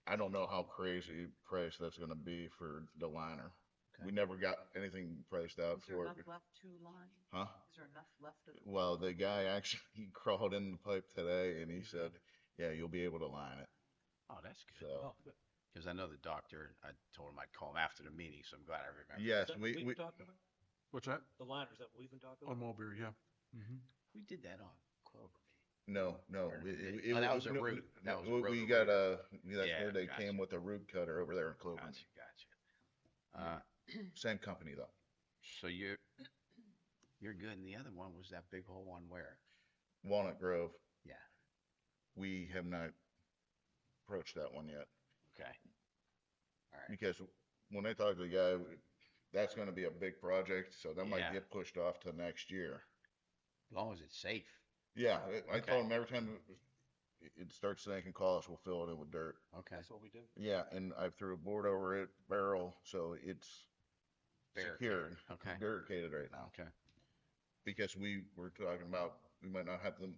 I don't know how crazy price that's going to be for the liner. Okay. We never got anything priced out Is there for enough it. left to line? Huh? Is there enough left of it? Well, the guy actually he crawled in the pipe today and he said, "Yeah, you'll be able to line it." Oh, that's good. So Because I know the doctor, I told him I'd call him after the meeting, so I'm glad I remember. yes, Is that what we we've been talking about? What's that? The liner, is that what we've been talking On about? Mulberry, yeah. Mm-hmm. We did that on Clover. no. Oh, that was a root. That was a we rotor got root. that's Yeah, where they gotcha. came with a root cutter over there in Clover. Gotcha. Same company though. So you're good. And the other one was that big hole one where? Walnut Grove. Yeah. We have not approached that one yet Okay. All right. because when I talked to the guy, that's going to be a big project, so that might Yeah. get pushed off to next year. As long as it's safe. Yeah, I Okay. told him every time it starts sinking, call us, we'll fill it in with dirt. Okay. That's what we do. Yeah, and I threw a board over it, barrel, so it's secured, Okay. barricaded right now. Okay. Because we were talking about we might not have the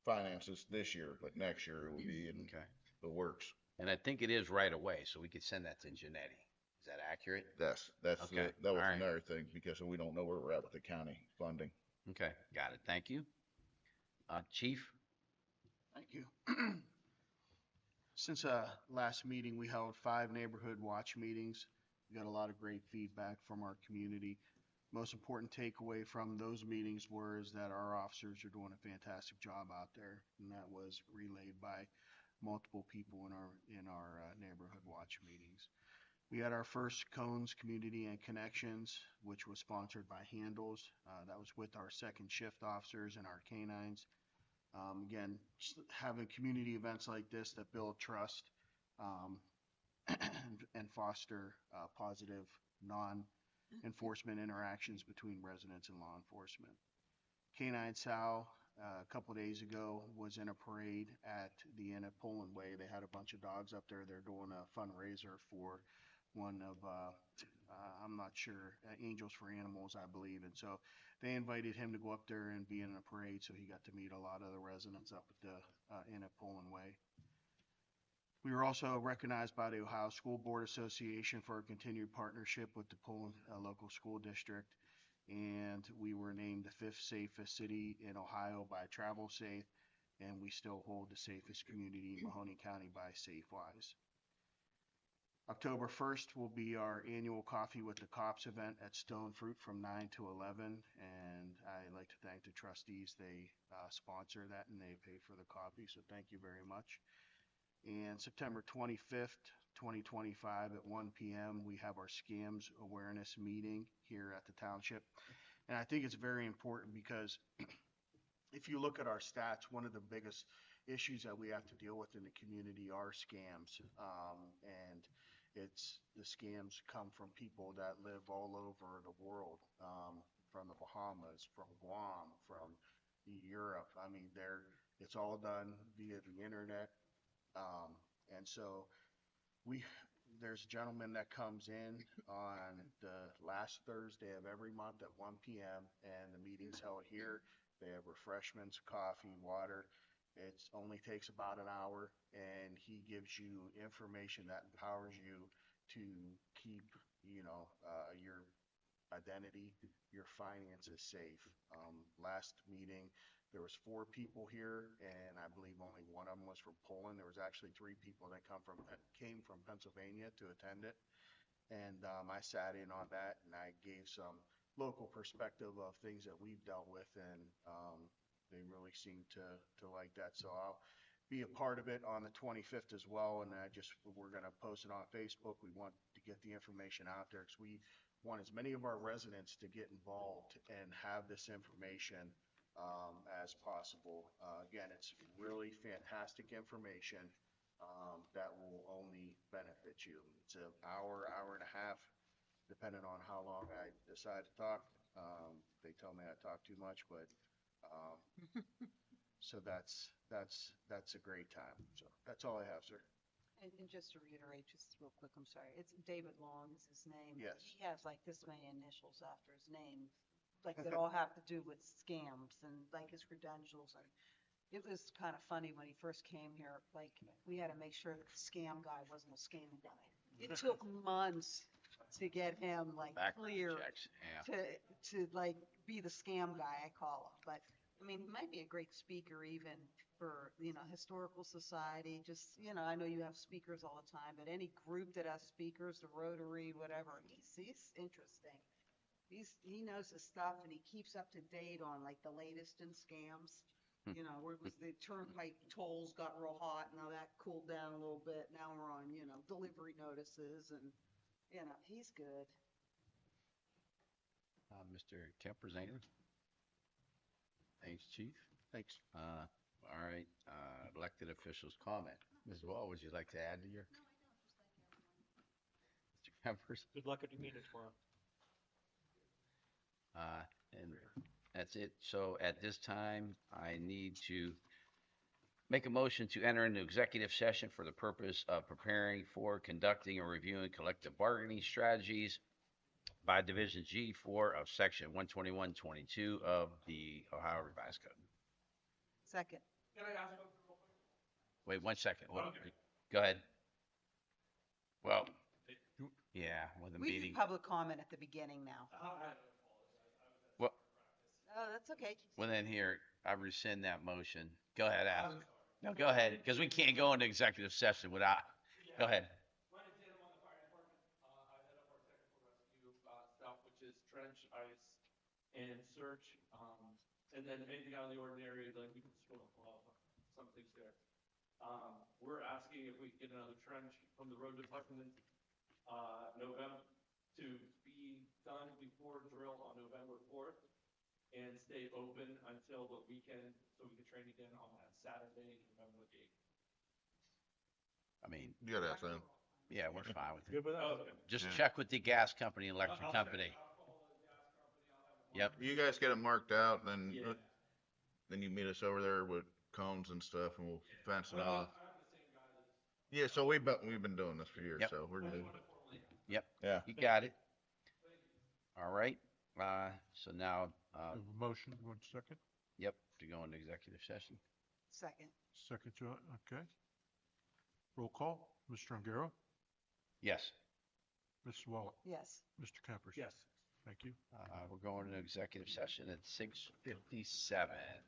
finances this year, but next year it will be in Okay. the works. And I think it is right away, so we could send that to Janetti. Is that accurate? That's Okay, that was all right. another thing because we don't know where we're at with the county funding. Okay. Got it. Thank you. Chief? Thank you. Since last meeting, we held 5 neighborhood watch meetings. We got a lot of great feedback from our community. Most important takeaway from those meetings was that our officers are doing a fantastic job out there, and that was relayed by multiple people in our neighborhood watch meetings. We had our first Cones Community and Connections, which was sponsored by Handles. That was with our second shift officers and our canines. Again, just having community events like this that build trust and foster positive non-enforcement interactions between residents and law enforcement. Canine Sal, a couple of days ago, was in a parade at the Inn at Poland Way. They had a bunch of dogs up there. They're doing a fundraiser for one of, I'm not sure, Angels for Animals, I believe. And so they invited him to go up there and be in a parade, so he got to meet a lot of the residents up at the Inn at Poland Way. We were also recognized by the Ohio School Board Association for our continued partnership with the Poland local school district, and we were named the 5th safest city in Ohio by Travel Safe, and we still hold the safest community in Mahoney County by SafeWise. October 1st will be our annual Coffee with the Cops event at Stone Fruit from 9 to 11, and I'd like to thank the trustees. They sponsor that and they pay for the coffee, so thank you very much. And September 25th, 2025 at 1 p.m., we have our scams awareness meeting here at the township. And I think it's very important because if you look at our stats, one of the biggest issues that we have to deal with in the community are scams. And the scams come from people that live all over the world, from the Bahamas, from Guam, from Europe. I mean, it's all done via the internet. And so there's a gentleman that comes in on the last Thursday of every month at 1 p.m. and the meeting's held here. They have refreshments, coffee, water. It only takes about an hour, and he gives you information that empowers you to keep, your identity, your finances safe. Last meeting, there was 4 people here, and I believe only one of them was from Poland. There was actually 3 people that came from Pennsylvania to attend it. And I sat in on that, and I gave some local perspective of things that we've dealt with, and they really seem to like that. So I'll be a part of it on the 25th as well, and we're going to post it on Facebook. We want to get the information out there because we want as many of our residents to get involved and have this information as possible. Again, it's really fantastic information that will only benefit you. It's an hour and a half, depending on how long I decide to talk. They tell me I talk too much, but, so that's a great time. So that's all I have, sir. And just to reiterate, just real quick, I'm sorry, it's David Long is his name. Yes. He has like this many initials after his name, like that all have to do with scams and like his credentials. And it was kind of funny when he first came here, like we had to make sure that the scam guy wasn't a scam guy. It took months to get him like Background clear checks, yeah. to like be the scam guy, I call him. But I mean, he might be a great speaker even for, historical society. Just, I know you have speakers all the time, but any group that has speakers, the Rotary, whatever, he's interesting. He knows his stuff and he keeps up to date on like the latest in scams. Where it was the turnpike tolls got real hot, now that cooled down a little bit. Now we're on, delivery notices and, he's good. Mr. Kemper, anything? Thanks, Chief. Thanks. All right, elected officials comment. Ms. Wall, would you like to add to your? Mr. Kempers? Good luck at your meeting tomorrow. And that's it. So at this time, I need to make a motion to enter into executive session for the purpose of preparing for, conducting, or reviewing collective bargaining strategies by Division G4 of Section 121.22 of the Ohio Revised Code. Second. Wait 1 second. Go ahead. Well, yeah, with the We meeting. do public comment at the beginning now. Well, Oh, that's okay. well then here, I rescind that motion. Go ahead, ask. No, go ahead, because we can't go into executive session without, go ahead. My name's Adam, I'm the fire department. I head up our technical rescue stuff, which is trench, ice, and search. And then anything out of the ordinary, like we can spill some things there. We're asking if we can get another trench from the road department, November, to be done before drill on November 4th and stay open until the weekend, so we can train again on that Saturday, November 8th. I mean, You gotta ask them. yeah, we're fine with it. Good with that? Okay. Just Yeah. check with the gas company, electric company. Yep. You guys get it marked out, then, Yeah. then you meet us over there with cones and stuff and we'll fence it off. I'm the same guy that's. Yeah, so we've been doing this for years, Yep. so we're good. Yep. Yeah. You got it. All right. So now, We have a motion, 1 second. yep, to go into executive session. Second. Second to it, okay. Roll call, Mr. Ongaro, Yes. Mrs. Wallach, Yes. Mr. Kempers. Yes. Thank you. We're going into executive session at 6:57.